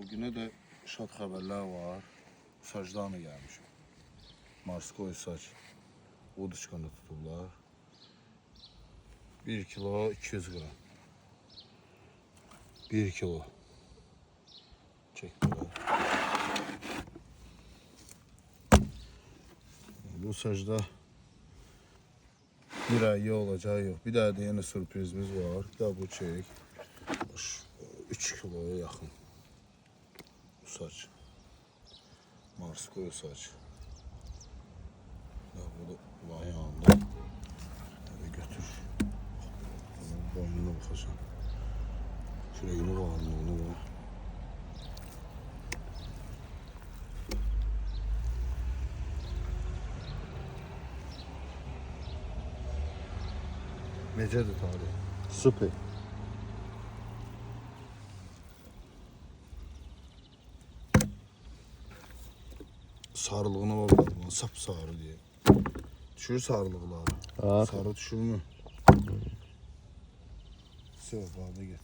Bugüne de şad haberler var. Sacdan gelmişim. Marskoy saç. Uduçkanı tutublar. 1 kilo 200 gram. 1 kilo. Çektiler. Bu sacda bir ay olacağı yok. Bir daha da yeni sürprizimiz var. Bir daha bu çeyrek. 3 kiloya yakın. Bu saç. Marskoy saç. Ya bu da kulağın yanında. Hadi götür. Boynuna bakacağım. Küreğine bağlı onu bak. Necədir tarih? Süper. Sarılığına bakalım. Sapsarı diye. Düşür sarılıqları. Ha. Sarı düşürmü? Söv, bağda geç.